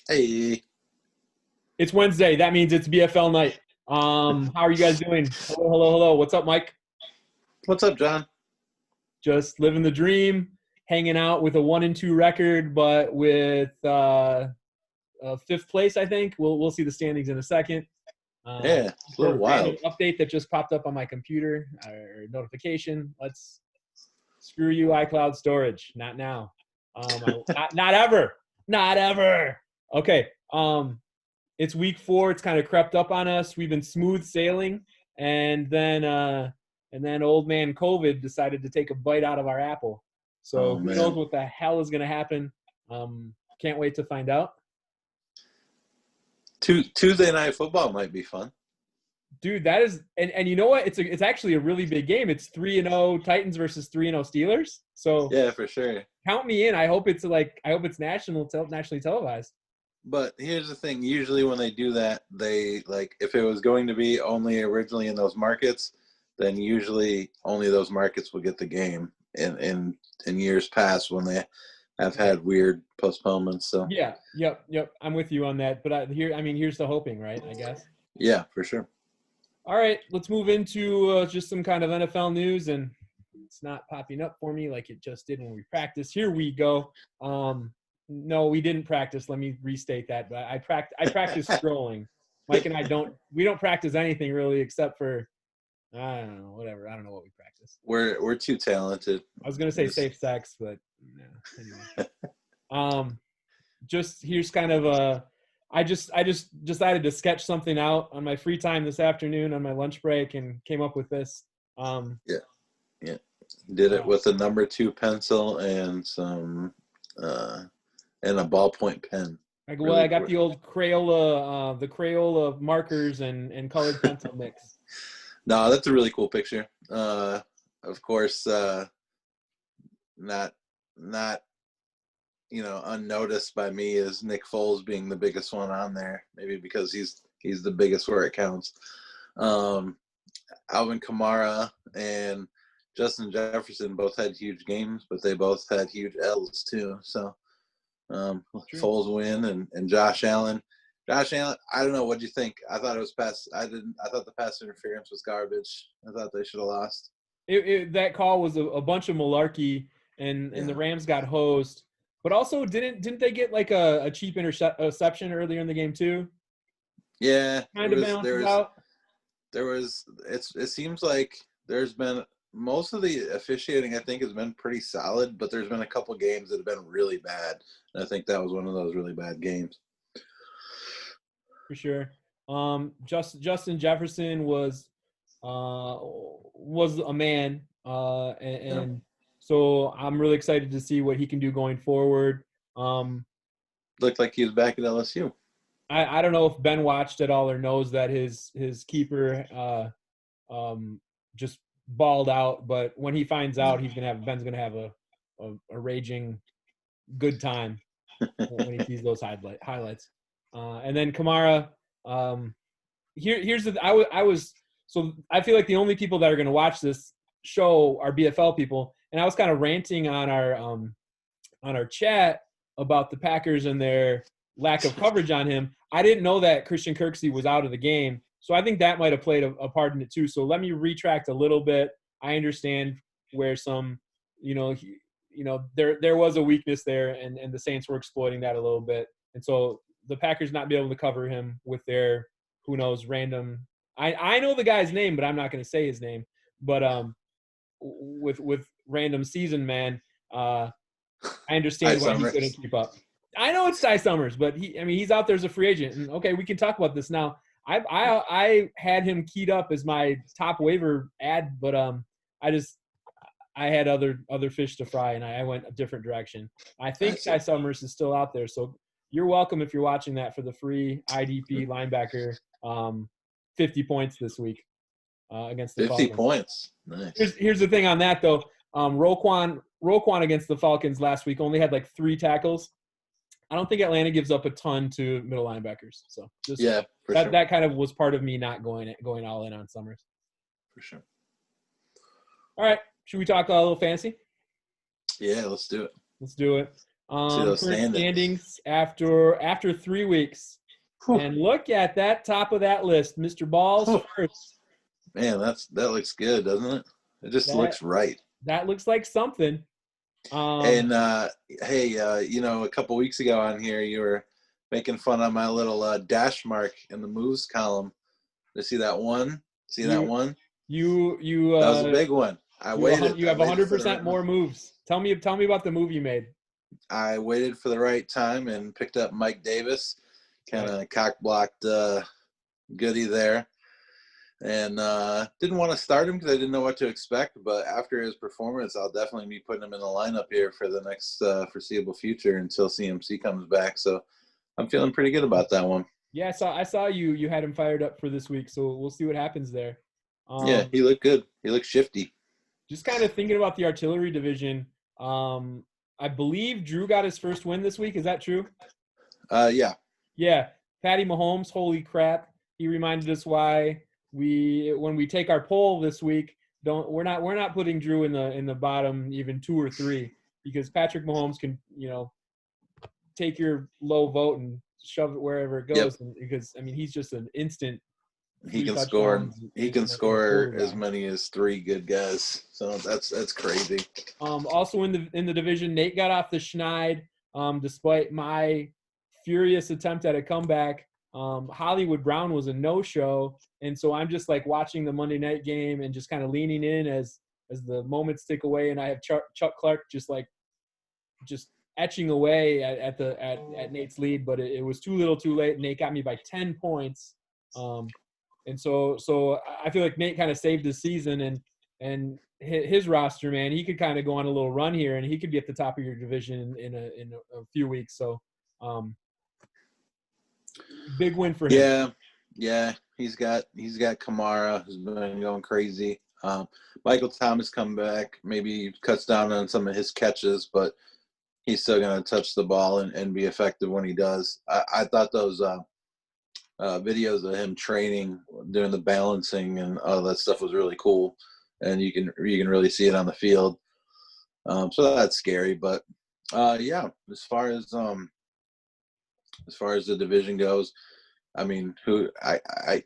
Hey, It's Wednesday. That means it's BFL night. How are you guys doing? Hello, hello, hello. What's up, Mike? what's up, John? Just living the dream, hanging out with a 1-2 record, but with fifth place. I think we'll see the standings in a second. Yeah, it's a For little a random wild. update that just popped up on my computer or notification. Let's screw you, iCloud storage. Not now. Not ever. Not ever. Okay. It's week 4. It's kind of crept up on us. We've been smooth sailing, and then old man COVID decided to take a bite out of our apple. Oh So who knows man, what the hell is going to happen? Can't wait to find out. Tuesday night football might be fun. Dude, that is and you know what? It's actually a really big game. It's 3-0 Titans versus 3-0 Steelers. So Yeah, for sure. count me in. I hope it's nationally televised. But here's the thing: usually when they do that, they like if it was going to be only originally in those markets, then usually only those markets will get the game. In years past, when they have Right. had weird postponements, so Yeah, yep. I'm with you on that. But here's the hoping, right? I guess. yeah, for sure. All right, let's move into just some kind of NFL news, and it's not popping up for me like it just did when we practiced. Here we go. No, we didn't practice. Let me restate that. But I practice scrolling. Mike and I don't practice anything really except for I don't know, whatever. I don't know what we practice. We're too talented. I was gonna say safe sex, but no. Anyway, um, just here's kind of a. I just decided to sketch something out on my free time this afternoon on my lunch break and came up with this. Um, Yeah, yeah. Did it uh, with a number 2 pencil and some and a ballpoint pen. I Really got quick. the Crayola markers and colored pencil mix. No, that's a really cool picture. Of course, not not unnoticed by me is Nick Foles being the biggest one on there. Maybe because he's the biggest where it counts. Um, Alvin Kamara and Justin Jefferson both had huge games, but they both had huge L's too. So True. Foles win and Josh Allen. Josh Allen, I don't know. What do you think? I thought it was pass. I didn't. I thought the pass interference was garbage. I thought they should have lost. That call was a bunch of malarkey, and the Yeah, Rams got hosed. But also, didn't they get like a cheap interception earlier in the game too? yeah. There Kind of was there balances was out. there was. It seems like there's been most of the officiating. I think has been pretty solid, but there's been a couple games that have been really bad, and I think that was one of those really bad games. For sure. Justin Jefferson was a man, Yeah, and so I'm really excited to see what he can do going forward. Um, looked like he was back at LSU. I don't know if Ben watched at all or knows that his keeper just balled out, but when he finds out, Ben's gonna have a raging good time when he sees those highlights. And then Kamara, um, here's the I was so I feel like the only people that are going to watch this show are BFL people, and I was kind of ranting on our chat about the Packers and their lack of coverage on him. I didn't know that Christian Kirksey was out of the game, so I think that might have played a part in it too. So let me retract a little bit. I understand where some, there was a weakness there, and the Saints were exploiting that a little bit, and so the Packers not be able to cover him with their who knows random. I know the guy's name, but I'm not going to say his name. But with random season man, I Hi, understand why he couldn't Summers. keep up. I know it's Ty Summers, but he's out there as a free agent. And okay, we can talk about this now. I had him keyed up as my top waiver ad, but I just I had other fish to fry, and I went a different direction. I I think see. Ty Summers is still out there, so you're welcome if you're watching that for the free IDP linebacker, 50 points this week against the 50 Falcons. points. Nice. Here's the thing on that though. Roquan against the Falcons last week only had like 3 tackles. I don't think Atlanta gives up a ton to middle linebackers. So just Yeah, for that sure. that kind of was part of me not going all in on Summers. For sure. All right, should we talk a little fantasy? Yeah, let's do it. Let's do it. See those Current standings. standings after 3 weeks. Whew. And look at that top of that list. Mr. Balls Whew. first. Man, that looks good, doesn't it? It just That looks right. that looks like something. And hey, a couple weeks ago on here, you were making fun of my little dash mark in the moves column. You see that one? See that you one? you you That was a uh big one. I you waited. you I have waited for the 100% right one. more moves. Tell me about the move you made. I waited for the right time and picked up Mike Davis. Kind of Right. cock blocked Goody there. And didn't want to start him because I didn't know what to expect. But after his performance, I'll definitely be putting him in the lineup here for the next foreseeable future until CMC comes back. So I'm feeling pretty good about that one. Yeah, I saw you had him fired up for this week, so we'll see what happens there. Yeah, he looked good. He looked shifty. Just kind of thinking about the artillery division. I believe Drew got his first win this week. Is that true? Yeah. Yeah, Patty Mahomes. Holy crap! He reminded us why when we take our poll this week, we're not putting Drew in the bottom even 2 or 3 because Patrick Mahomes can take your low vote and shove it wherever it Yep. goes. And because I mean he's just an instant He 3 can score. touchdowns He can in a score as quarterback. many as 3 good guys. So that's crazy. Also in the division, Nate got off the schneid despite my furious attempt at a comeback. Hollywood Brown was a no-show, and so I'm just like watching the Monday night game and just kind of leaning in as the moments tick away, and I have Chuck Clark just etching away at Nate's lead, but it was too little, too late. Nate got me by 10 points, and so I feel like Nate kind of saved his season and his roster, man. He could kind of go on a little run here, and he could be at the top of your division in a few weeks. So, big win for him. Yeah. He's got Kamara, who's been going crazy. Michael Thomas come back, maybe cuts down on some of his catches, but he's still going to touch the ball and be effective when he does. I thought those videos of him training, doing the balancing and all that stuff was really cool, and you can really see it on the field. So that's scary, but yeah, as far as the division goes, I mean, I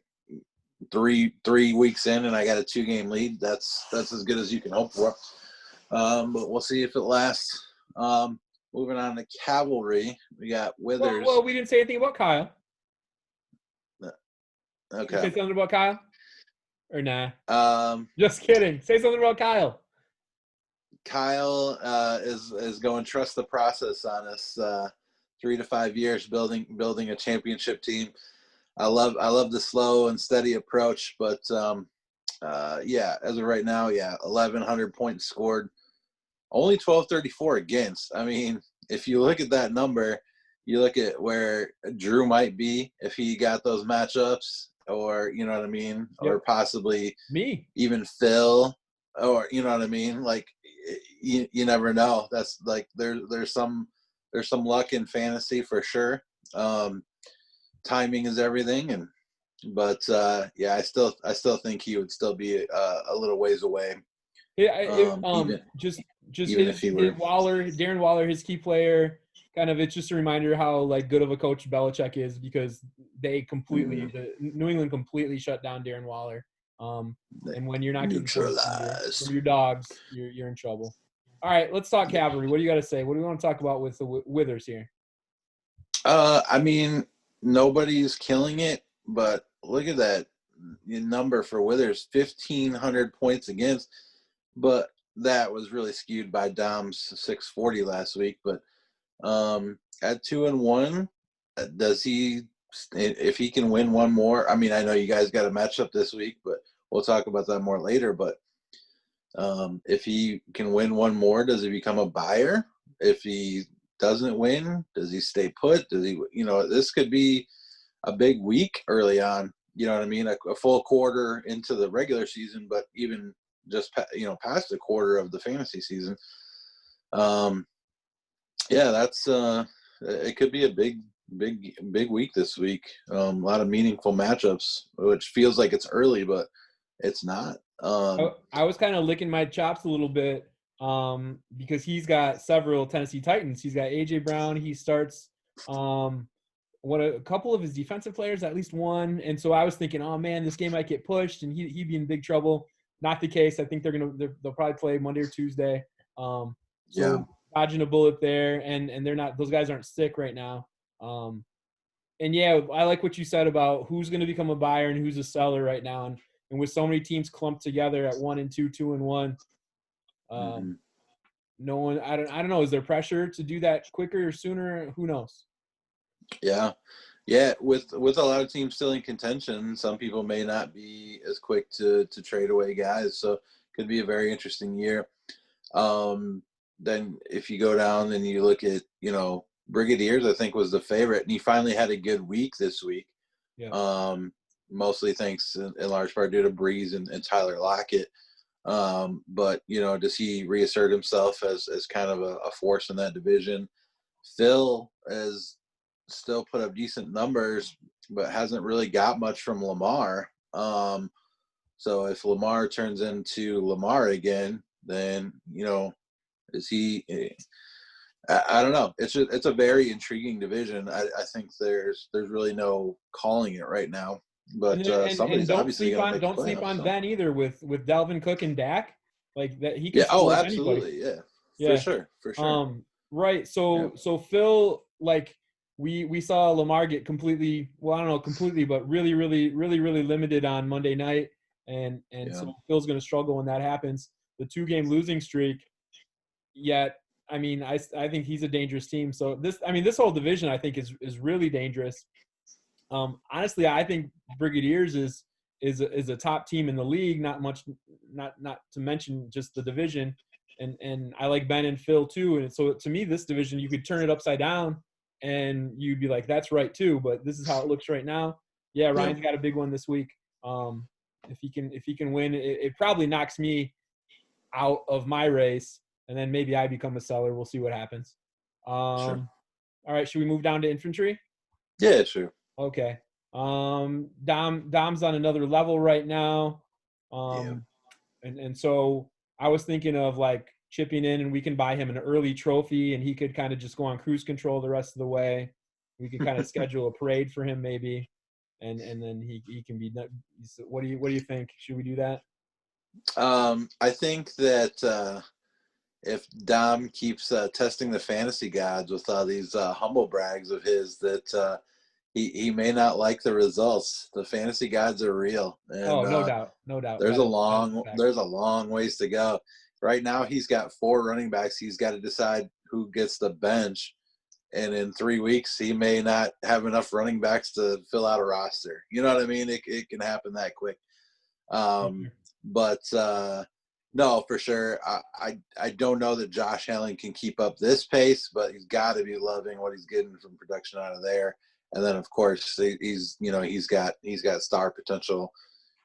3 weeks in and I got a 2-game lead. That's as good as you can hope for. But we'll see if it lasts. Moving on to cavalry, we got Withers. Well, we didn't say anything about Kyle. Okay. You say something about Kyle? Or nah? Just kidding. Say something about Kyle. Kyle is going trust the process on us. 3 to 5 years building a championship team. I love the slow and steady approach, but yeah, as of right now, 1,100 points scored, only 1234 against. I mean, if you look at that number, you look at where Drew might be if he got those matchups, or you know what I mean, Yep. or possibly Me, even Phil, or you know what I mean. Like you never know. That's like there's some luck in fantasy for sure. Timing is everything, but yeah, I still think he would still be a little ways away. Just even his if he were Darren Waller, his key player. Kind of, it's just a reminder how like good of a coach Belichick is because they completely the New England completely shut down Darren Waller. And when you're not getting points from your dogs, you're in trouble. All right, let's talk cavalry. What do you got to say? What do we want to talk about with the Withers here? I mean, nobody's killing it, but look at that number for Withers, 1,500 points against. But that was really skewed by Dom's 640 last week. But at 2-1, does he? If he can win one more, I mean, I know you guys got a matchup this week, but we'll talk about that more later. But if he can win one more, does he become a buyer? If he doesn't win, does he stay put? Does he? This could be a big week early on. You know what I mean? A full quarter into the regular season, but even just past a quarter of the fantasy season. Yeah, that's it could be a big week this week. A lot of meaningful matchups, which feels like it's early, but it's not. I was kind of licking my chops a little bit because he's got several Tennessee Titans. He's got A.J. Brown. He starts a couple of his defensive players, at least one. And so I was thinking, oh, man, this game might get pushed, and he'd be in big trouble. Not the case. I think they'll probably play Monday or Tuesday. So dodging a bullet there, and they're not – those guys aren't sick right now. And, yeah, I like what you said about who's going to become a buyer and who's a seller right now. And with so many teams clumped together at 1-2, 2-1, no one – I don't know. Is there pressure to do that quicker or sooner? Who knows? Yeah. Yeah, with a lot of teams still in contention, some people may not be as quick to trade away guys. So could be a very interesting year. Then if you go down and you look at, Brigadiers, I think was the favorite, and he finally had a good week this week. Yeah. Mostly thanks in large part due to Breeze and Tyler Lockett. But, does he reassert himself as kind of a force in that division? Phil has still put up decent numbers, but hasn't really got much from Lamar. So if Lamar turns into Lamar again, then, is he I don't know. It's a very intriguing division. I think there's really no calling it right now. But somebody's obviously going to make don't sleep on Ben either with Dalvin Cook and Dak. Like that he can score with absolutely. Anybody. Yeah. For sure. Right. So Phil, like we saw Lamar get completely, well, I don't know completely, but really limited on Monday night. And so Phil's going to struggle when that happens. The 2-game losing streak, yet, I mean, I think he's a dangerous team. So this whole division, I think, is really dangerous. Honestly, I think Brigadiers is a top team in the league. Not to mention just the division, and I like Ben and Phil too. And so to me, this division, you could turn it upside down, and you'd be like, that's right too. But this is how it looks right now. Yeah, Ryan's got a big one this week. If he can win, it probably knocks me out of my race. And then maybe I become a seller. We'll see what happens. Sure. All right, should we move down to infantry? Yeah, sure. Okay. Dom's on another level right now. And so I was thinking of like chipping in, and we can buy him an early trophy, and he could kind of just go on cruise control the rest of the way. We could kind of schedule a parade for him maybe, and then he can be. What do you think? Should we do that? I think that if Dom keeps testing the fantasy gods with all these humble brags of his, that he may not like the results. The fantasy gods are real. And, no doubt. There's a long ways to go. Right now, he's got 4 running backs. He's got to decide who gets the bench. And in 3 weeks, he may not have enough running backs to fill out a roster. You know what I mean? It can happen that quick. But no, for sure. I don't know that Josh Allen can keep up this pace, but he's got to be loving what he's getting from production out of there. And then, of course, he's got star potential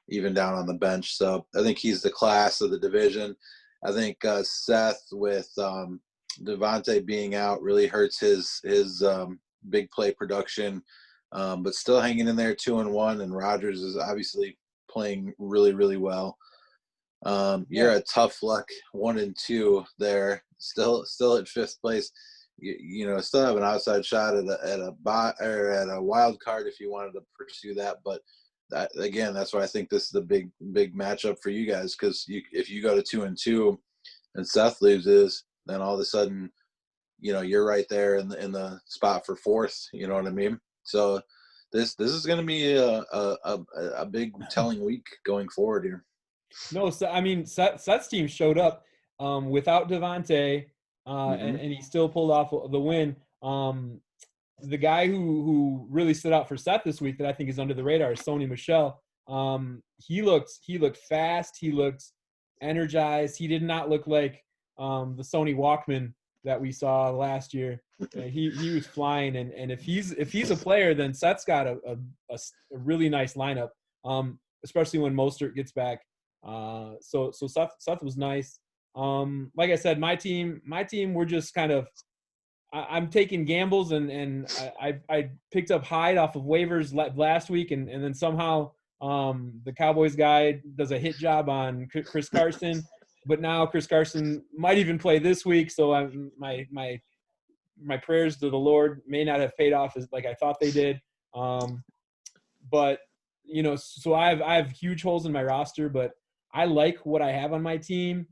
even down on the bench. So I think he's the class of the division. I think Seth with Devontae being out really hurts his big play production, but still hanging in there 2-1. And Rodgers is obviously playing really well. You're a tough luck 1-2 there, still at 5th place. Still have an outside shot at a wild card if you wanted to pursue that. But that's why I think this is a big matchup for you guys, because if you go to 2-2 and Seth loses, then all of a sudden, you're right there in the spot for 4th. You know what I mean? So this is going to be a big telling week going forward here. No, so I mean, Seth's team showed up without Devontae, and he still pulled off the win. The guy who really stood out for Seth this week that I think is under the radar is Sony Michel. He looked fast. He looked energized. He did not look like the Sony Walkman that we saw last year. He was flying, and if he's a player, then Seth's got a really nice lineup, especially when Mostert gets back. So Seth was nice. Like I said, my team, we're just kind of, I'm taking gambles, and I picked up Hyde off of waivers last week, and then somehow the Cowboys guy does a hit job on Chris Carson, but now Chris Carson might even play this week. So my prayers to the Lord may not have paid off as like I thought they did. But so I have huge holes in my roster, but I like what I have on my team.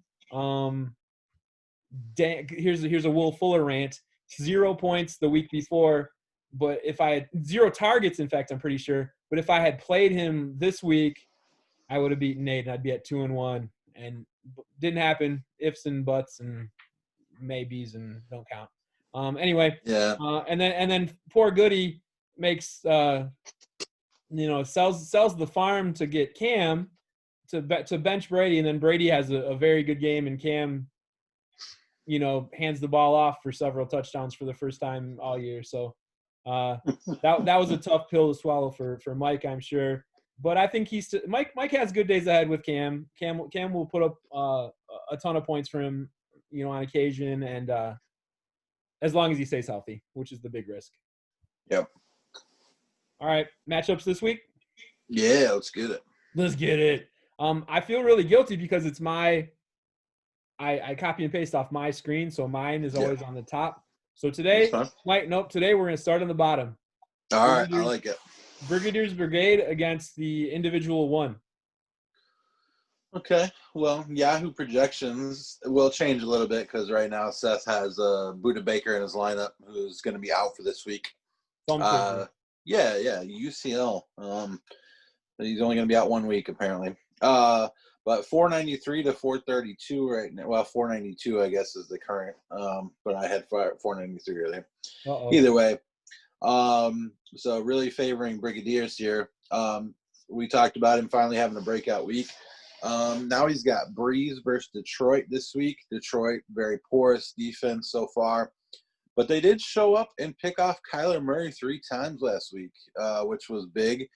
Here's a Will Fuller rant. 0 points the week before, but if I had 0 targets, in fact, I'm pretty sure. But if I had played him this week, I would have beaten Nate, and I'd be at 2-1. And didn't happen. Ifs and buts and maybes and don't count. Anyway, Yeah. And then poor Goody makes sells the farm to get Cam to bench Brady, and then Brady has a very good game, and Cam hands the ball off for several touchdowns for the first time all year. So that was a tough pill to swallow for Mike, I'm sure. But I think Mike has good days ahead with Cam. Cam will put up a ton of points for him, on occasion, and as long as he stays healthy, which is the big risk. Yep. All right, matchups this week? Yeah, let's get it. Let's get it. I feel really guilty because it's I copy and paste off my screen, so mine is always on the top. So today, today we're going to start on the bottom. All right, I like it. Brigadier's Brigade against the individual one. Okay, well, Yahoo projections will change a little bit because right now Seth has Buda Baker in his lineup, who's going to be out for this week. Yeah, UCL. He's only going to be out 1 week apparently. But 493 to 432 right now. Well, 492 I guess is the current. But I had 493 earlier. Either way, so really favoring Brigadiers here. We talked about him finally having a breakout week. Now he's got Breeze versus Detroit this week. Detroit, very porous defense so far. But they did show up and pick off Kyler Murray 3 times last week, which was big.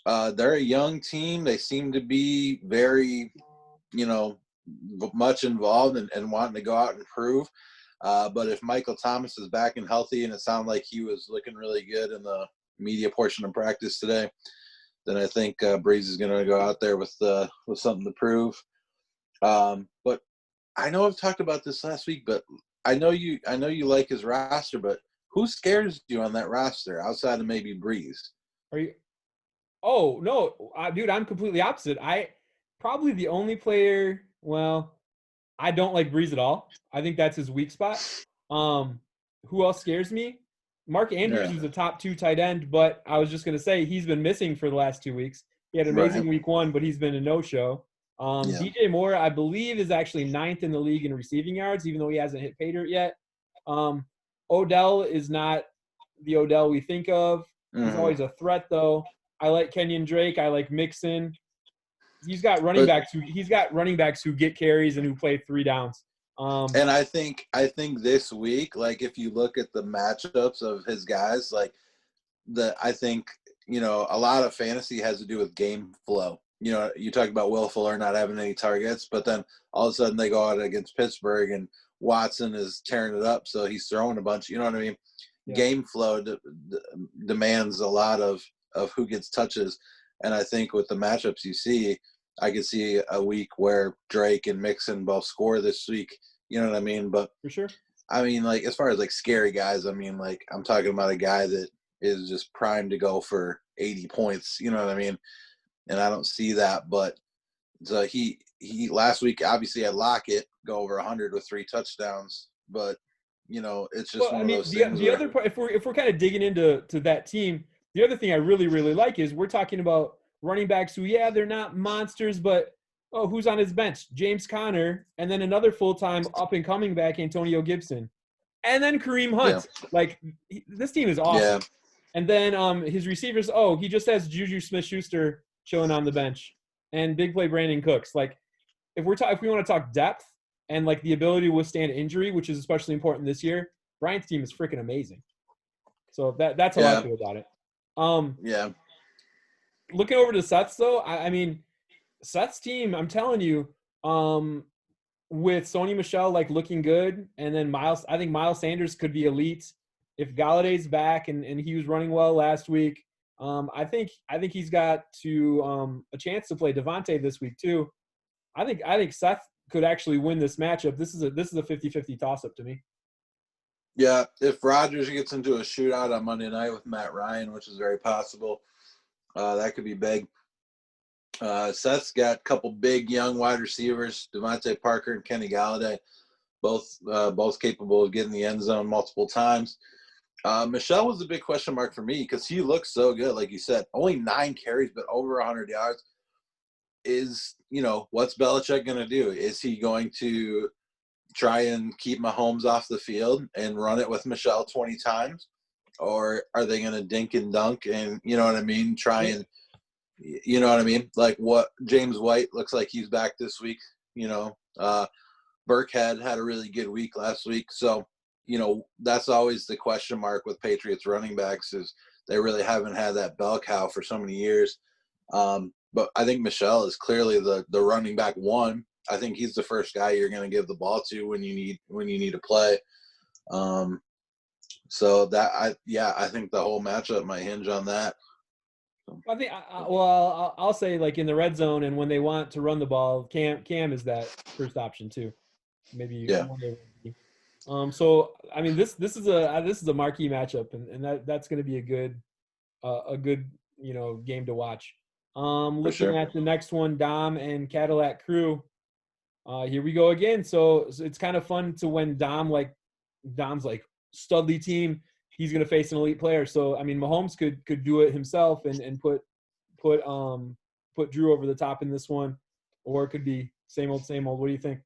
They're a young team. They seem to be very, much involved and wanting to go out and prove. But if Michael Thomas is back and healthy, and it sounded like he was looking really good in the media portion of practice today, then I think Breeze is going to go out there with something to prove. But I know I've talked about this last week, but I know you like his roster, but who scares you on that roster outside of maybe Breeze? Are you? Oh no, dude, I'm completely opposite. Probably the only player. Well, I don't like Breeze at all. I think that's his weak spot. Who else scares me? Mark Andrews is a top 2 tight end, but I was just going to say he's been missing for the last 2 weeks. He had an amazing week 1, but he's been a no-show. DJ Moore, I believe, is actually 9th in the league in receiving yards, even though he hasn't hit pay dirt yet. Odell is not the Odell we think of. He's always a threat, though. I like Kenyon Drake. I like Mixon. He's got running backs who get carries and who play 3 downs. And I think this week, like if you look at the matchups of his guys, like I think a lot of fantasy has to do with game flow. You talk about Will Fuller not having any targets, but then all of a sudden they go out against Pittsburgh and Watson is tearing it up, so he's throwing a bunch. You know what I mean? Yeah. Game flow demands a lot of who gets touches, and I think with the matchups you see, I could see a week where Drake and Mixon both score this week. You know what I mean? But for sure. I mean, like as far as like scary guys, I mean, like I'm talking about a guy that is just primed to go for 80 points. You know what I mean? And I don't see that. But so he last week obviously had Lockett go over 100 with 3 touchdowns. But it's just one of those things. The other part, if we're kind of digging into that team, the other thing I really really like is we're talking about running backs who, they're not monsters, but who's on his bench? James Conner, and then another full-time up-and-coming back, Antonio Gibson, and then Kareem Hunt. Yeah. Like, this team is awesome. Yeah. And then his receivers, he just has Juju Smith-Schuster chilling on the bench, and big play Brandon Cooks. Like, if we want to talk depth and, like, the ability to withstand injury, which is especially important this year, Bryant's team is freaking amazing. So that's how I feel about it. Looking over to Seth's, though, I mean, Seth's team, I'm telling you, with Sony Michel like looking good, and then I think Miles Sanders could be elite if Galladay's back and he was running well last week. I think he's got a chance to play Devontae this week too. I think Seth could actually win this matchup. This is a 50-50 toss-up to me. Yeah, if Rodgers gets into a shootout on Monday night with Matt Ryan, which is very possible, that could be big. Seth's got a couple big young wide receivers, Devontae Parker and Kenny Galladay, both capable of getting the end zone multiple times. Michelle was a big question mark for me because he looks so good, like you said. Only 9 carries, but over 100 yards. What's Belichick going to do? Is he going to try and keep Mahomes off the field and run it with Michelle 20 times? Or are they going to dink and dunk and, you know what I mean, try and, you know what I mean? Like what James White looks like he's back this week, Burkhead had a really good week last week. So, that's always the question mark with Patriots running backs is they really haven't had that bell cow for so many years. But I think Michelle is clearly the running back one. I think he's the first guy you're going to give the ball to when you need to play. So that I think the whole matchup might hinge on that. I think I'll say like in the red zone and when they want to run the ball, Cam is that first option too. Maybe Yeah. So I mean this is a marquee matchup and that's going to be a good game to watch. Looking at the next one, Dom and Cadillac Crew. Here we go again. So it's kind of fun to when Dom's like Studley team, he's going to face an elite player. So I mean, Mahomes could do it himself and put Drew over the top in this one, or it could be same old. What do you think?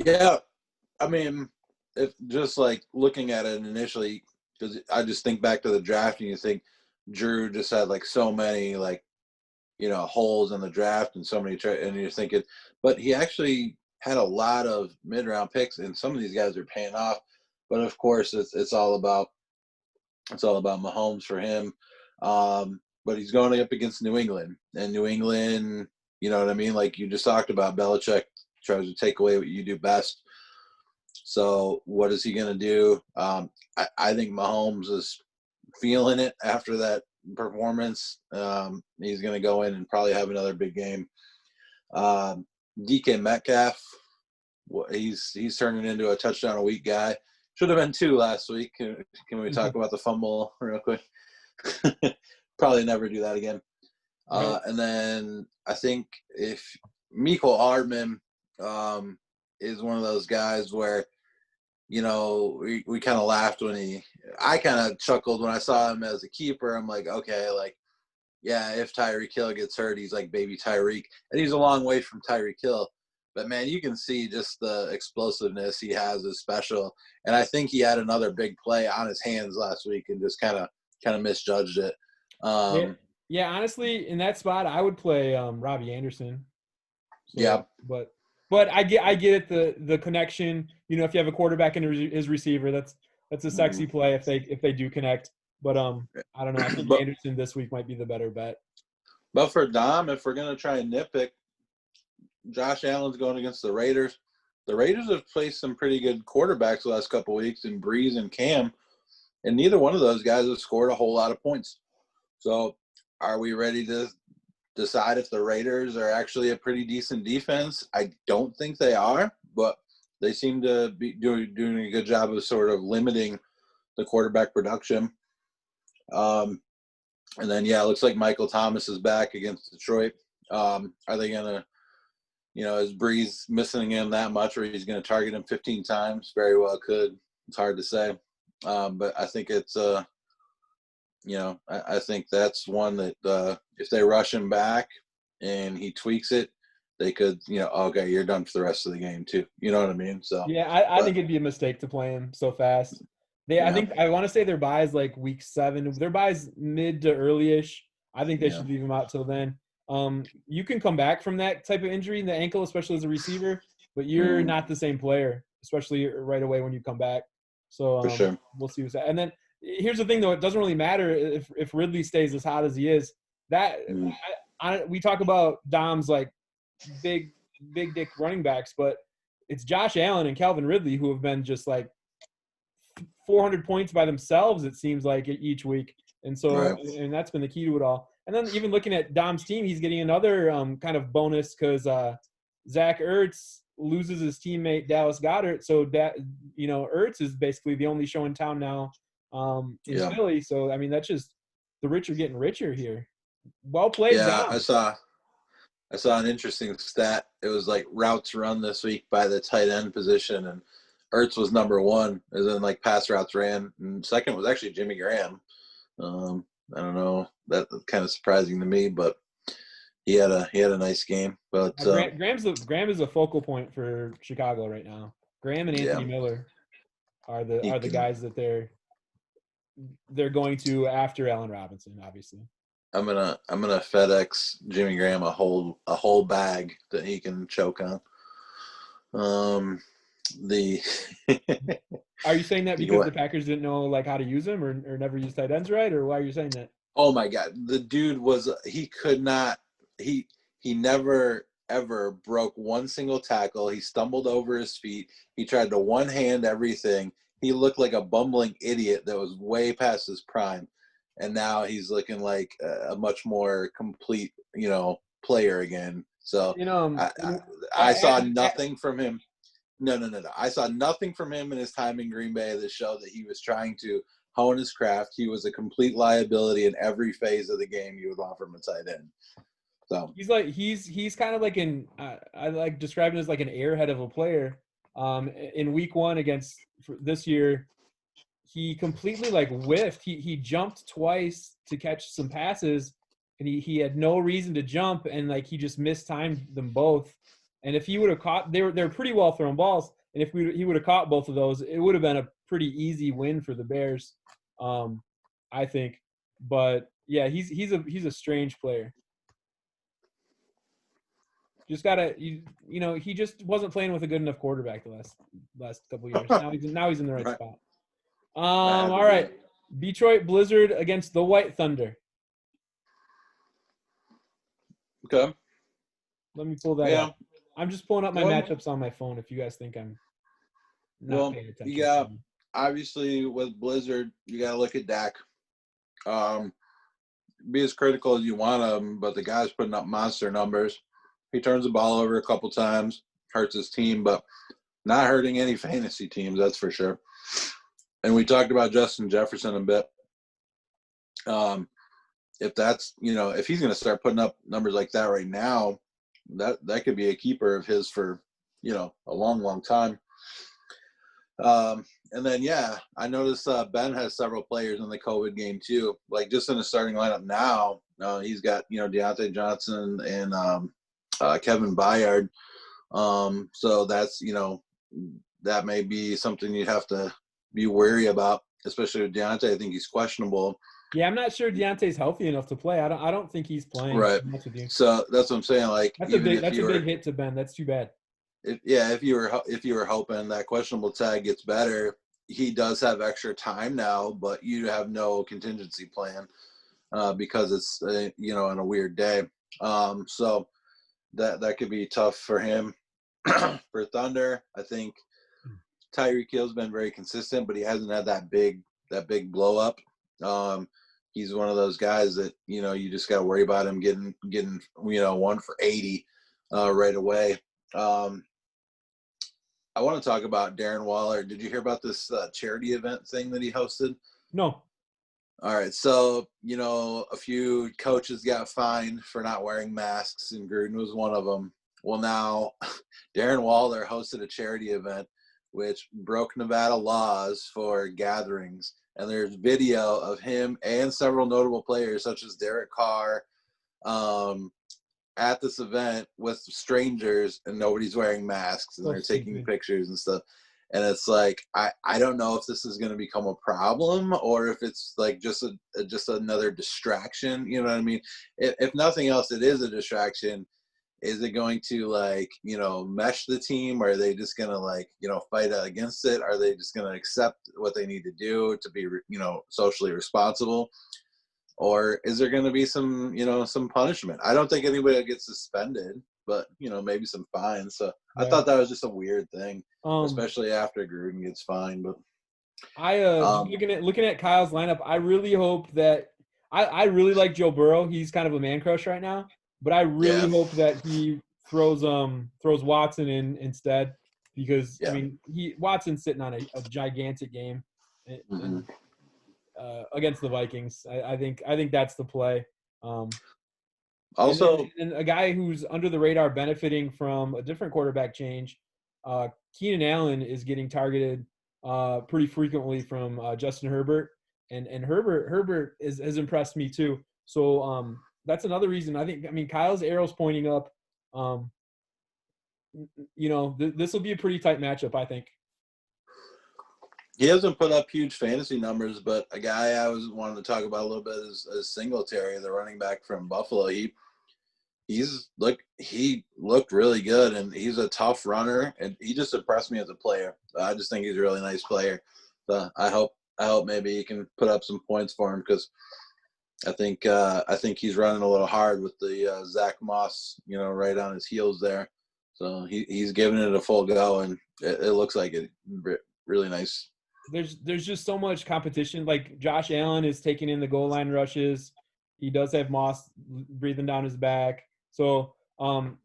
Yeah, I mean, if just like looking at it initially, because I just think back to the draft and you think Drew just had like so many holes in the draft and so many and you're thinking, but he actually had a lot of mid-round picks and some of these guys are paying off. But of course, it's all about Mahomes for him. But he's going up against New England, and New England, you know what I mean? Like you just talked about, Belichick tries to take away what you do best. So what is he going to do? I think Mahomes is feeling it after that performance. He's going to go in and probably have another big game. DK Metcalf, he's turning into a touchdown a week guy. Should have been 2 last week. Can we talk about the fumble real quick? Probably never do that again. And then I think if Mecole Hardman is one of those guys where, we kind of laughed I kind of chuckled when I saw him as a keeper. I'm like, okay, like, yeah, if Tyreek Hill gets hurt, he's like baby Tyreek. And he's a long way from Tyreek Hill. But, man, you can see just the explosiveness he has is special. And I think he had another big play on his hands last week and just kind of misjudged it. Yeah, honestly, in that spot, I would play Robbie Anderson. So, yeah. But I get it, the connection. If you have a quarterback and his receiver, that's a sexy play if they do connect. But I don't know. I think Anderson this week might be the better bet. But for Dom, if we're gonna try and nitpick, Josh Allen's going against the Raiders. The Raiders have placed some pretty good quarterbacks the last couple of weeks in Breeze and Cam, and neither one of those guys have scored a whole lot of points. So are we ready to decide if the Raiders are actually a pretty decent defense? I don't think they are, but they seem to be doing a good job of sort of limiting the quarterback production. And then, it looks like Michael Thomas is back against Detroit. Are they going to, is Breeze missing him that much where he's going to target him 15 times? Very well could. It's hard to say. But I think it's, I think that's one that if they rush him back and he tweaks it, they could, okay, you're done for the rest of the game too. You know what I mean? So yeah, I think it'd be a mistake to play him so fast. I want to say their bye is like week 7. Their bye is mid to early-ish. I think they should leave him out till then. You can come back from that type of injury in the ankle, especially as a receiver, but you're not the same player, especially right away when you come back. So for sure. We'll see what's that. And then here's the thing, though. It doesn't really matter if Ridley stays as hot as he is. We talk about Dom's like big dick running backs, but it's Josh Allen and Calvin Ridley who have been just like 400 points by themselves, it seems like, each week. And so, and that's been the key to it all. And then even looking at Dom's team, he's getting another kind of bonus because Zach Ertz loses his teammate Dallas Goedert, so that Ertz is basically the only show in town now in Yeah. Philly. So I mean, that's just the rich are getting richer here. Well played, Yeah, Dom. I saw an interesting stat. It was like routes run this week by the tight end position, and Ertz was number one, as in like pass routes ran, and second was actually Jimmy Graham. I don't know, that's kind of surprising to me, but he had a nice game. But Graham is a focal point for Chicago right now. Graham and yeah, Anthony Miller are he the can. guys that they're going to after Allen Robinson, obviously. I'm gonna FedEx Jimmy Graham a whole bag that he can choke on. The Are you saying that because what? the Packers didn't know like how to use him or never used tight ends right, or why are you saying that? Oh my God, the dude he could not he never ever broke one single tackle. He stumbled over his feet. He tried to one hand everything. He looked like a bumbling idiot that was way past his prime, and now he's looking like a much more complete player again. So I, I, I saw nothing from him. No. I saw nothing from him in his time in Green Bay that showed that he was trying to hone his craft. He was a complete liability in every phase of the game you would want from a tight end. So he's kind of like I like describing him as like an airhead of a player. In week 1 against this year, he completely like whiffed. He jumped twice to catch some passes, and he had no reason to jump, and like he just mistimed them both. And if he would have caught, they're pretty well thrown balls. And if he would have caught both of those, it would have been a pretty easy win for the Bears, I think. But yeah, he's a strange player. Just gotta he just wasn't playing with a good enough quarterback the last couple of years. Now he's in the right right. spot. That had to All be right, it. Detroit Blizzard against the White Thunder. Okay. Let me pull that Yeah. up. I'm just pulling up my Well, matchups on my phone. If you guys think I'm not well, paying you attention. got obviously with Blizzard, you got to look at Dak. Be as critical as you want him, but the guy's putting up monster numbers. He turns the ball over a couple times, hurts his team, but not hurting any fantasy teams, that's for sure. And we talked about Justin Jefferson a bit. If that's if he's going to start putting up numbers like that right now, that could be a keeper of his for a long time. And then I noticed Ben has several players in the COVID game too. Like just in the starting lineup now, he's got Deontay Johnson and Kevin Byard. So that's that may be something you have to be wary about, especially with Deontay. I think he's questionable. Yeah, I'm not sure Deontay's healthy enough to play. I don't think he's playing. Right. With you. So that's what I'm saying. Like that's even a big hit to Ben. That's too bad. If you were hoping that questionable tag gets better, he does have extra time now, but you have no contingency plan because it's on a weird day. So that could be tough for him. For Thunder, I think Tyreek Hill's been very consistent, but he hasn't had that big blow up. He's one of those guys that you just got to worry about him getting 1 for 80 right away. I want to talk about Darren Waller. Did you hear about this charity event thing that he hosted? No. All right. So, a few coaches got fined for not wearing masks, and Gruden was one of them. Well, now Darren Waller hosted a charity event which broke Nevada laws for gatherings. And there's video of him and several notable players such as Derek Carr at this event with strangers, and nobody's wearing masks, and they're taking pictures and stuff. And it's like, I don't know if this is going to become a problem or if it's like just another distraction. You know what I mean? If nothing else, it is a distraction. Is it going to mesh the team? Or are they just going to fight against it? Are they just going to accept what they need to do to be socially responsible? Or is there going to be some punishment? I don't think anybody will get suspended, but maybe some fines. So I thought that was just a weird thing, especially after Gruden gets fined. But looking at Kyle's lineup, I really hope that I really like Joe Burrow. He's kind of a man crush right now, but I really hope that he throws Watson in instead because I Yeah. mean Watson's sitting on a gigantic game Mm-hmm. against the Vikings. I think that's the play. And Also, then a guy who's under the radar benefiting from a different quarterback change, Keenan Allen is getting targeted pretty frequently from Justin Herbert, and Herbert has impressed me too. So that's another reason I think. I mean, Kyle's arrow's pointing up. Um, this will be a pretty tight matchup, I think. he hasn't put up huge fantasy numbers, but a guy I was wanting to talk about a little bit is Singletary, the running back from Buffalo. He looked really good, and he's a tough runner, and he just impressed me as a player. I just think he's a really nice player. So I hope maybe he can put up some points for him because I think he's running a little hard with the Zach Moss, right on his heels there. So he's giving it a full go, and it looks like it really nice. There's just so much competition. Like Josh Allen is taking in the goal line rushes. He does have Moss breathing down his back. So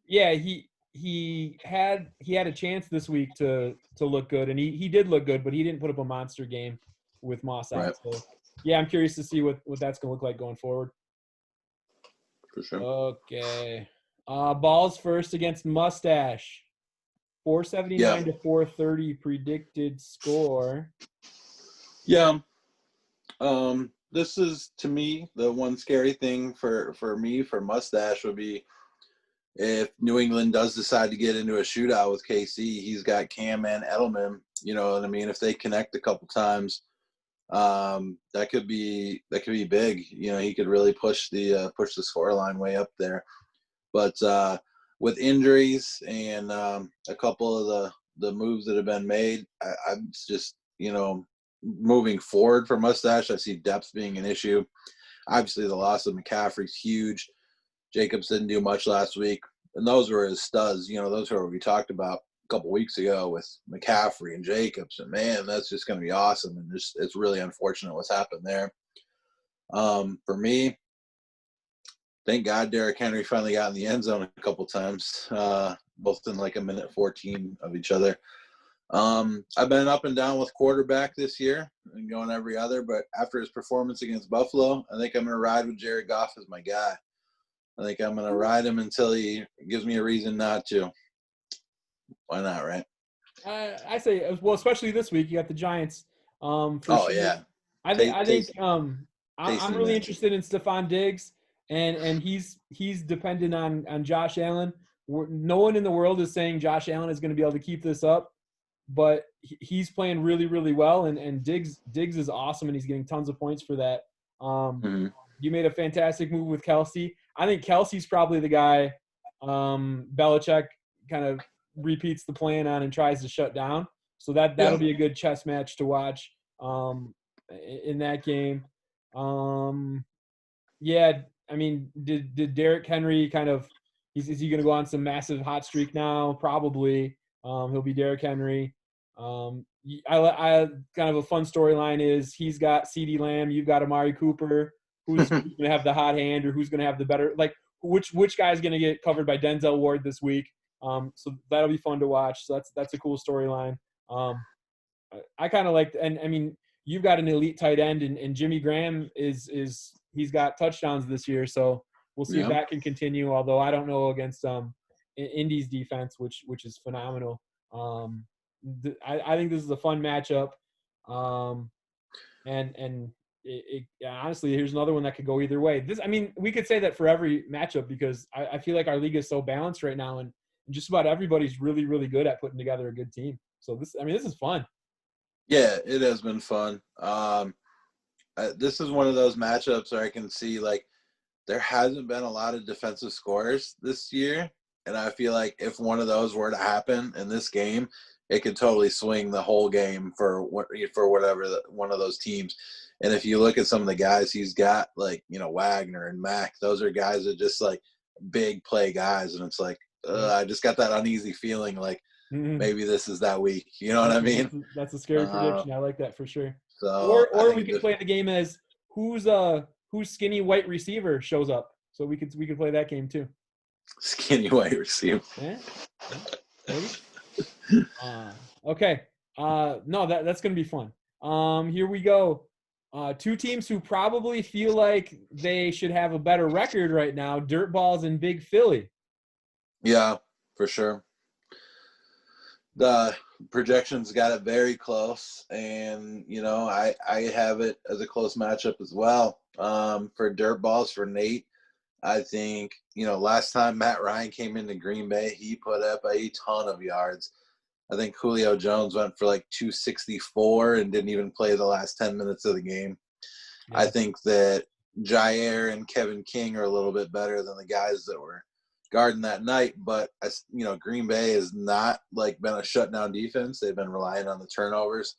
yeah, he had a chance this week to look good, and he did look good, but he didn't put up a monster game with Moss out. Right. So yeah, I'm curious to see what that's gonna look like going forward. For sure. Okay. Balls first against Mustache. 479 to 430 predicted score. Yeah. This is, to me, the one scary thing for me for Mustache would be if New England does decide to get into a shootout with KC. He's got Cam and Edelman. You know what I mean? If they connect a couple times, that could be big. He could really push the scoreline way up there. But with injuries and a couple of the moves that have been made, I'm just moving forward for Mustache, I see depth being an issue. Obviously, the loss of McCaffrey's huge. Jacobs didn't do much last week, and those were his studs. Those are what we talked about a couple weeks ago with McCaffrey and Jacobs, and man, that's just going to be awesome. And it's really unfortunate what's happened there. For me, thank God Derrick Henry finally got in the end zone a couple times, both in like a minute 14 of each other. I've been up and down with quarterback this year and going every other, but after his performance against Buffalo, I think I'm going to ride with Jared Goff as my guy. I think I'm going to ride him until he gives me a reason not to. Why not, right? I say, well, especially this week, you got the Giants. For sure. Yeah. I think I'm really matchup. interested in Stephon Diggs, and he's dependent on Josh Allen. No one in the world is saying Josh Allen is going to be able to keep this up, but he's playing really, really well, and Diggs is awesome, and he's getting tons of points for that. You made a fantastic move with Kelsey. I think Kelsey's probably the guy Belichick kind of repeats the plan on and tries to shut down. So that'll be a good chess match to watch in that game. Yeah, I mean, did Derrick Henry kind of is he going to go on some massive hot streak now? Probably. He'll be Derrick Henry. I kind of a fun storyline is he's got CeeDee Lamb, you've got Amari Cooper. Who's going to have the hot hand, or who's going to have the better? Like which guy's going to get covered by Denzel Ward this week? So that'll be fun to watch. So that's a cool storyline. I kind of like, and I mean, you've got an elite tight end, and Jimmy Graham he's got touchdowns this year, so we'll see if that can continue. Although I don't know against Indy's defense, which is phenomenal. I think this is a fun matchup, and honestly, here's another one that could go either way. We could say that for every matchup because I feel like our league is so balanced right now, and just about everybody's really, really good at putting together a good team. So this is fun. Yeah, it has been fun. This is one of those matchups where I can see like there hasn't been a lot of defensive scores this year, and I feel like if one of those were to happen in this game, it could totally swing the whole game for whatever one of those teams. And if you look at some of the guys he's got, like Wagner and Mack, those are guys that just like big play guys, and it's like I just got that uneasy feeling like maybe this is that week. You know what I mean? That's a scary prediction. I like that for sure. So or we could play the game as whose skinny white receiver shows up. So we could play that game too. Skinny wide receiver. Yeah. Maybe. Okay. No, that's gonna be fun. Here we go. Two teams who probably feel like they should have a better record right now: Dirtballs and Big Philly. Yeah, for sure. The projections got it very close, and I have it as a close matchup as well. For Dirtballs, for Nate, I think last time Matt Ryan came into Green Bay, he put up a ton of yards. I think Julio Jones went for like 264 and didn't even play the last 10 minutes of the game. Yeah. I think that Jair and Kevin King are a little bit better than the guys that were guarding that night. But, Green Bay has not been a shutdown defense. They've been relying on the turnovers.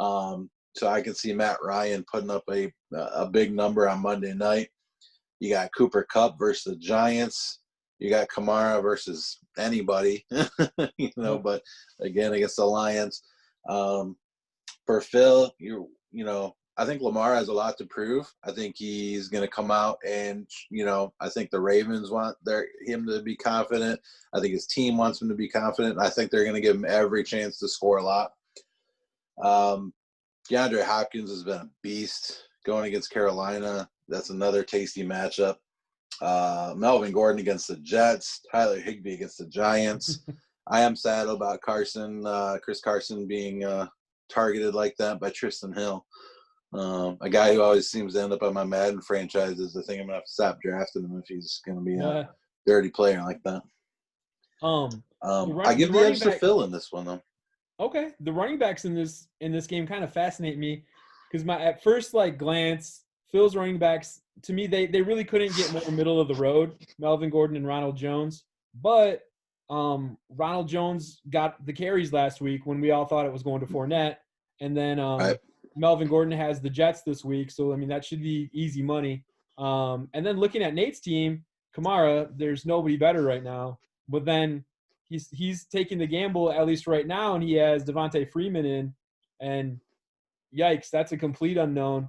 So I can see Matt Ryan putting up a big number on Monday night. You got Cooper Kupp versus the Giants. You got Kamara versus anybody, but again, against the Lions. For Phil, I think Lamar has a lot to prove. I think he's going to come out and, I think the Ravens want him to be confident. I think his team wants him to be confident. I think they're going to give him every chance to score a lot. DeAndre Hopkins has been a beast going against Carolina. That's another tasty matchup. Melvin Gordon against the Jets, Tyler Higbee against the Giants. I am sad about Chris Carson being targeted like that by Tristan Hill. A guy who always seems to end up on my Madden franchises. I think I'm going to have to stop drafting him if he's going to be a dirty player like that. I give the edge to Phil in this one, though. Okay. The running backs in this game kind of fascinate me because at first glance, Phil's running backs, to me, they really couldn't get more middle of the road, Melvin Gordon and Ronald Jones. But Ronald Jones got the carries last week when we all thought it was going to Fournette. And then Melvin Gordon has the Jets this week. So, I mean, that should be easy money. And then looking at Nate's team, Kamara, there's nobody better right now. But then he's taking the gamble, at least right now, and he has Devontae Freeman in. And yikes, that's a complete unknown.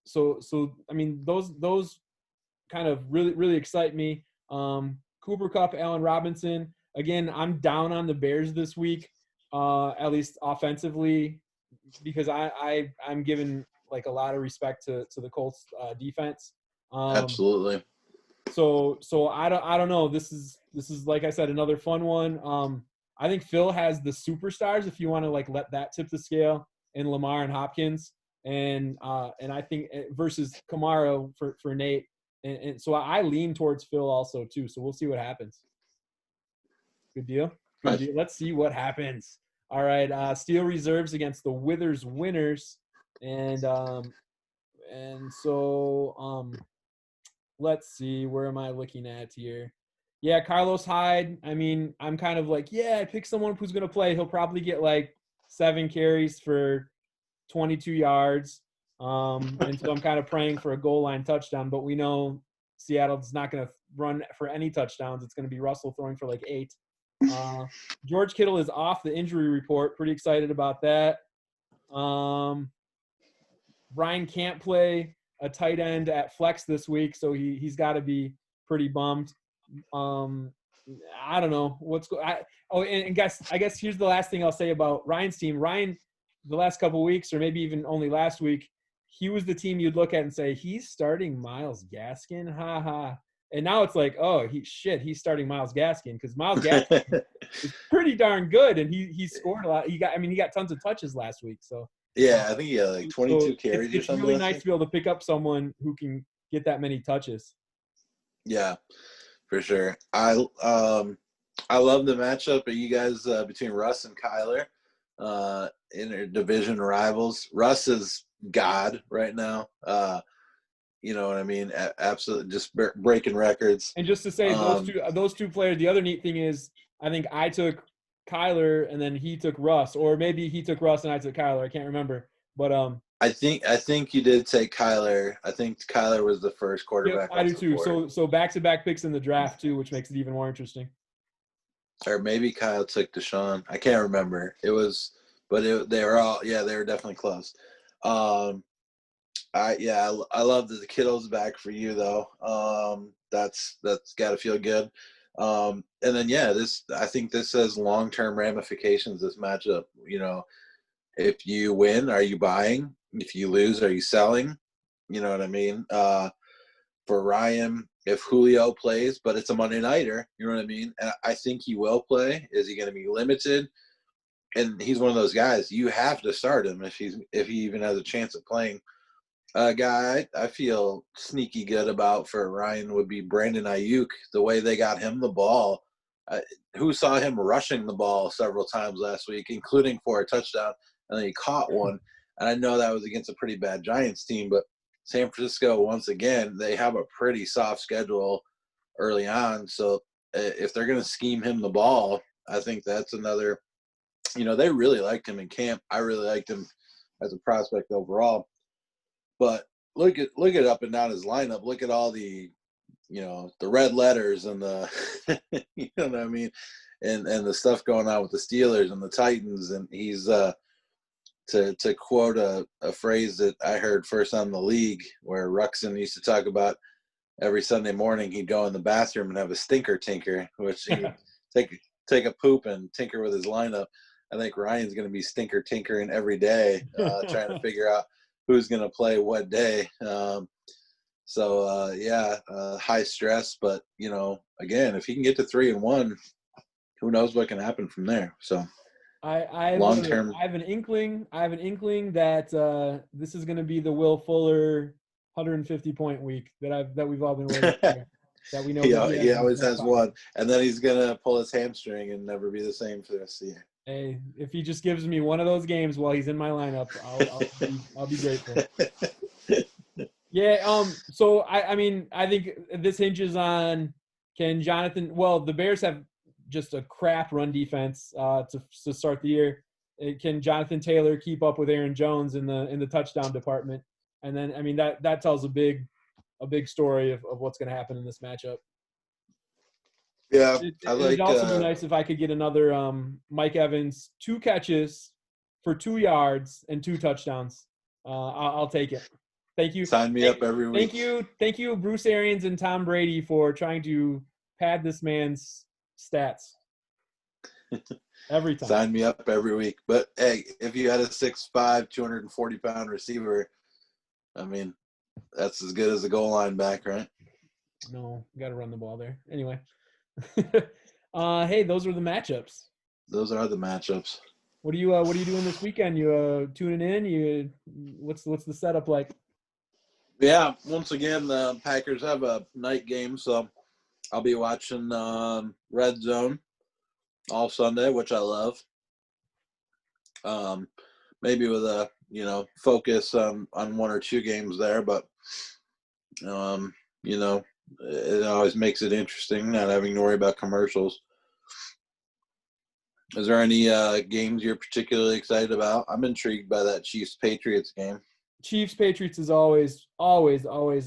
So I mean, those kind of really excite me. Cooper Kupp, Allen Robinson. Again, I'm down on the Bears this week, at least offensively, because I'm giving a lot of respect to the Colts defense. Absolutely. So I don't know. This is like I said, another fun one. I think Phil has the superstars if you want to let that tip the scale in Lamar and Hopkins. And I think versus Kamara for Nate. And so I lean towards Phil also too. So we'll see what happens. Good deal. Good deal. Let's see what happens. All right. Steel Reserves against the Withers Winners. And so let's see. Where am I looking at here? Yeah, Carlos Hyde. I mean, I'm kind of I pick someone who's going to play. He'll probably get 7 carries for 22 yards. And so I'm kind of praying for a goal line touchdown, but we know Seattle's not going to run for any touchdowns. It's going to be Russell throwing for 8. George Kittle is off the injury report. Pretty excited about that. Brian can't play a tight end at flex this week, so he's got to be pretty bummed. I don't know what's I guess here's the last thing I'll say about Ryan's team. Ryan, the last couple of weeks, or maybe even only last week, he was the team you'd look at and say, he's starting Myles Gaskin, ha ha. And now it's he's starting Myles Gaskin, because Myles Gaskin is pretty darn good, and he scored a lot. He got tons of touches last week. So yeah, I think he had 22 carries or something. It's really nice to be able to pick up someone who can get that many touches. Yeah, for sure. I love the matchup of you guys between Russ and Kyler, interdivision rivals. Russ is God right now. You know what I mean? Absolutely, just breaking records. And just to say, those two players. The other neat thing is, I think I took Kyler and then he took Russ, or maybe he took Russ and I took Kyler. I can't remember, but I think you did take Kyler. I think Kyler was the first quarterback. Yep, I do too. So back-to-back picks in the draft too, which makes it even more interesting. Or maybe Kyle took Deshaun. I can't remember. They were all, they were definitely close. I love that the kiddo's back for you though. That's got to feel good. And then I think this has long-term ramifications. This matchup, if you win, are you buying? If you lose, are you selling? You know what I mean? For Ryan, if Julio plays, but it's a Monday nighter, you know what I mean? And I think he will play. Is he going to be limited? And he's one of those guys you have to start him if he even has a chance of playing. A guy I feel sneaky good about for Ryan would be Brandon Ayuk. The way they got him the ball, who saw him rushing the ball several times last week, including for a touchdown, and then he caught one. And I know that was against a pretty bad Giants team, but San Francisco, once again, they have a pretty soft schedule early on. So if they're going to scheme him the ball, I think that's another. They really liked him in camp. I really liked him as a prospect overall. But look at up and down his lineup. Look at all the, the red letters and the, you know what I mean, and the stuff going on with the Steelers and the Titans. And he's to quote a phrase that I heard first on the league, where Ruxin used to talk about every Sunday morning he'd go in the bathroom and have a stinker tinker, which he'd take a poop and tinker with his lineup. I think Ryan's going to be stinker tinkering every day, trying to figure out who's going to play what day. High stress, but again, if he can get to 3-1, who knows what can happen from there. So long term, I have an inkling that this is going to be the Will Fuller 150-point week that we've all been waiting for. That we know he always has one, and then he's going to pull his hamstring and never be the same for the rest of the year. Hey, if he just gives me one of those games while he's in my lineup, I'll be grateful. Yeah. So I think this hinges on, can Jonathan? Well, the Bears have just a crap run defense to start the year. Can Jonathan Taylor keep up with Aaron Jones in the touchdown department? And then that tells a big story of what's going to happen in this matchup. Yeah, it'd also be nice if I could get another Mike Evans 2 catches for 2 yards and 2 touchdowns. I'll take it. Thank you. Sign me up every week. Thank you, Bruce Arians and Tom Brady, for trying to pad this man's stats every time. Sign me up every week. But hey, if you had a 6'5", 240-pound receiver, that's as good as a goal line back, right? No, got to run the ball there. Anyway. Hey, those are the matchups. Those are the matchups. What are you doing this weekend? You tuning in? What's the setup like? Yeah, once again, the Packers have a night game, so I'll be watching Red Zone all Sunday, which I love. Maybe with a focus on 1 or 2 games there, but it always makes it interesting not having to worry about commercials. Is there any games you're particularly excited about? I'm intrigued by that Chiefs-Patriots game. Chiefs-Patriots is always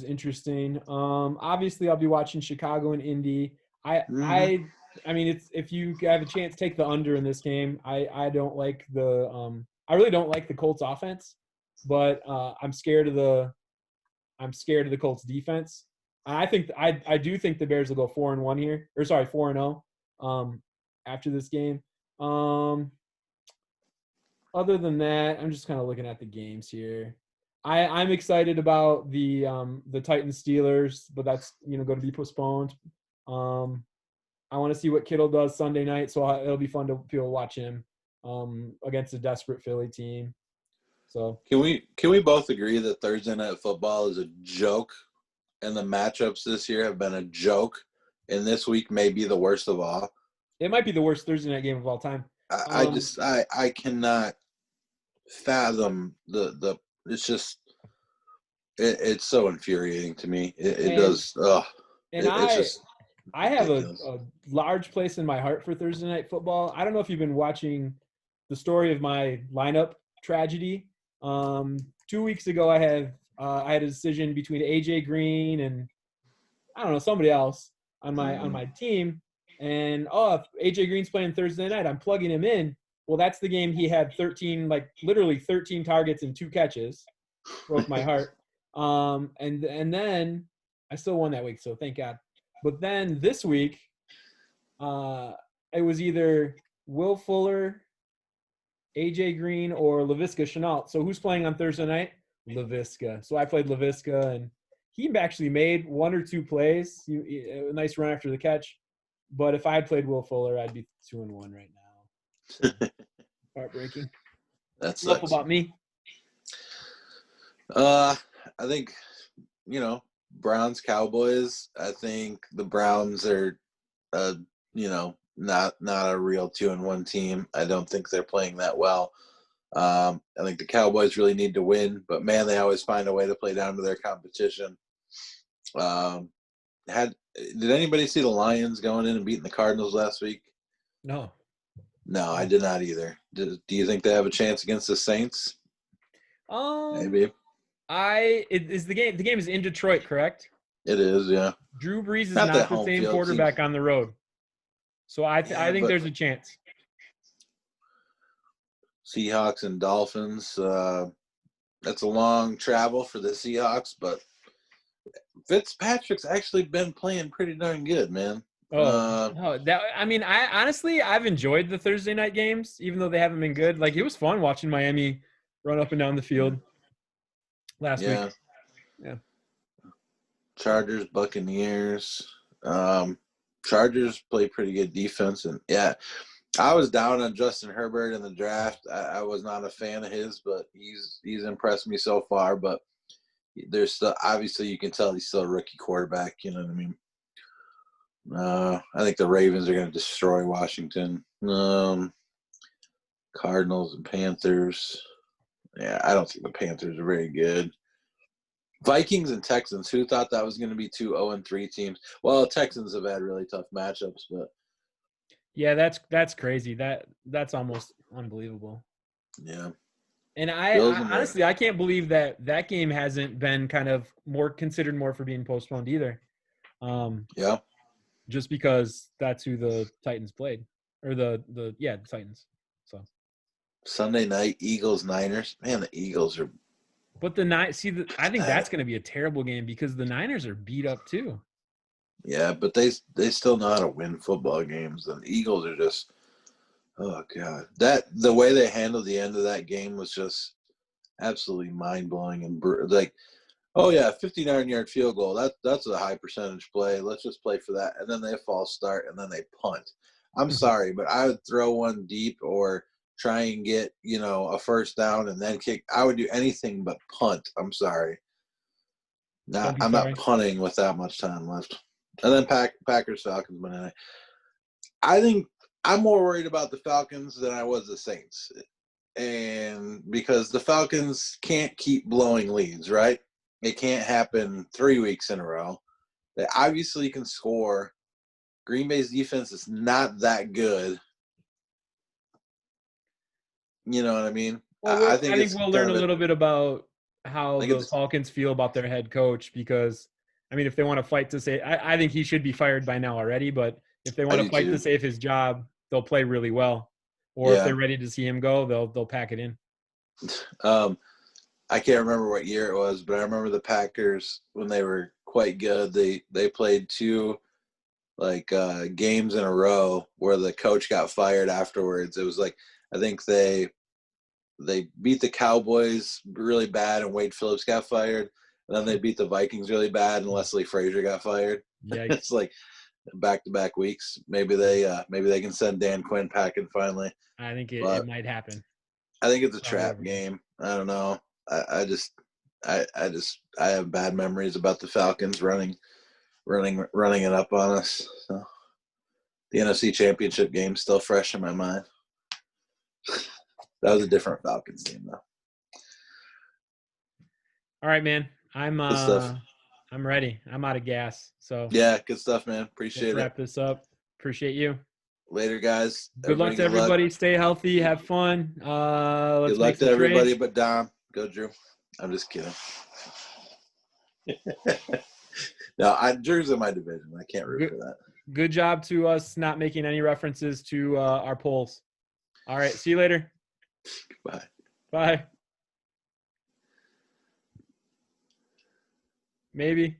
interesting. Obviously, I'll be watching Chicago and Indy. If you have a chance, take the under in this game. I don't like I really don't like the Colts offense, but I'm scared of the Colts defense. I do think the Bears will go 4-1 here, 4-0 after this game. Other than that, I'm just kind of looking at the games here. I'm excited about the Titans Steelers, but that's going to be postponed. I want to see what Kittle does Sunday night, so it'll be fun to watch him against a desperate Philly team. So can we both agree that Thursday Night Football is a joke? And the matchups this year have been a joke, and this week may be the worst of all. It might be the worst Thursday night game of all time. I cannot fathom the it's just it's so infuriating to me. I have a large place in my heart for Thursday Night Football. I don't know if you've been watching the story of my lineup tragedy. 2 weeks ago, I had a decision between AJ Green and I don't know, somebody else on my team. And if AJ Green's playing Thursday night, I'm plugging him in. Well, that's the game he had literally 13 targets and 2 catches. Broke my heart. And then I still won that week, so thank God. But then this week, it was either Will Fuller, AJ Green, or Laviska Shenault. So who's playing on Thursday night? Laviska. So I played Laviska, and he actually made one or two plays. A nice run after the catch. But if I had played Will Fuller, I'd be 2-1 right now. So, heartbreaking. That Enough sucks. about me. I think, Browns Cowboys. I think the Browns are, not a real 2-1 team. I don't think they're playing that well. I think the Cowboys really need to win, but man, they always find a way to play down to their competition. Did anybody see the Lions going in and beating the Cardinals last week? No, I did not either. Do you think they have a chance against the Saints? Maybe. The game is in Detroit, correct? It is, yeah. Drew Brees is Not that not the home same field quarterback on the road. So I think but there's a chance. Seahawks and Dolphins. That's a long travel for the Seahawks, but Fitzpatrick's actually been playing pretty darn good, man. I've enjoyed the Thursday night games, even though they haven't been good. Like, it was fun watching Miami run up and down the field last week. Yeah. Chargers, Buccaneers. Chargers play pretty good defense, and I was down on Justin Herbert in the draft. I was not a fan of his, but he's impressed me so far. But there's still, obviously, you can tell he's still a rookie quarterback. You know what I mean? I think the Ravens are going to destroy Washington. Cardinals and Panthers. Yeah, I don't think the Panthers are very good. Vikings and Texans. Who thought that was going to be two 0-3 teams? Well, Texans have had really tough matchups, but yeah, that's crazy. That's almost unbelievable. Yeah. And I honestly, I can't believe that game hasn't been kind of considered more for being postponed either. Yeah. Just because that's who the Titans played, or the Titans. So Sunday night, Eagles Niners. Man, the Eagles are. But I think that's going to be a terrible game because the Niners are beat up too. Yeah, but they still know how to win football games. And the Eagles are just, oh god, the way they handled the end of that game was just absolutely mind blowing and like, oh yeah, 59-yard field goal. That's a high percentage play. Let's just play for that. And then they false start and then they punt. I'm sorry, but I would throw one deep or try and get, a first down and then kick. I would do anything but punt. I'm sorry. I'm not punting with that much time left. And then Packers Falcons Monday night. I think I'm more worried about the Falcons than I was the Saints. And because the Falcons can't keep blowing leads, right? It can't happen 3 weeks in a row. They obviously can score. Green Bay's defense is not that good. You know what I mean? Well, I think we'll learn a little bit about how the Falcons feel about their head coach because, if they want to fight to say – I think he should be fired by now already, but if they want to fight to save his job, they'll play really well. Or if they're ready to see him go, they'll pack it in. I can't remember what year it was, but I remember the Packers when they were quite good. They played two games in a row where the coach got fired afterwards. It was I think they beat the Cowboys really bad and Wade Phillips got fired. And then they beat the Vikings really bad and Leslie Frazier got fired. It's back-to-back weeks. Maybe they can send Dan Quinn packing finally. I think it might happen. I think it's a trap game. I don't know. I have bad memories about the Falcons running it up on us. So the NFC Championship game still fresh in my mind. That was a different Falcons team though. All right, man. I'm ready. I'm out of gas. So yeah, good stuff, man. Appreciate it. Wrap this up. Appreciate you. Later, guys. Good luck to everybody. Stay healthy. Have fun. Good luck to everybody but Dom. Go, Drew. I'm just kidding. No, Drew's in my division. I can't root for that. Good job to us not making any references to our polls. All right. See you later. Bye. Bye. Maybe.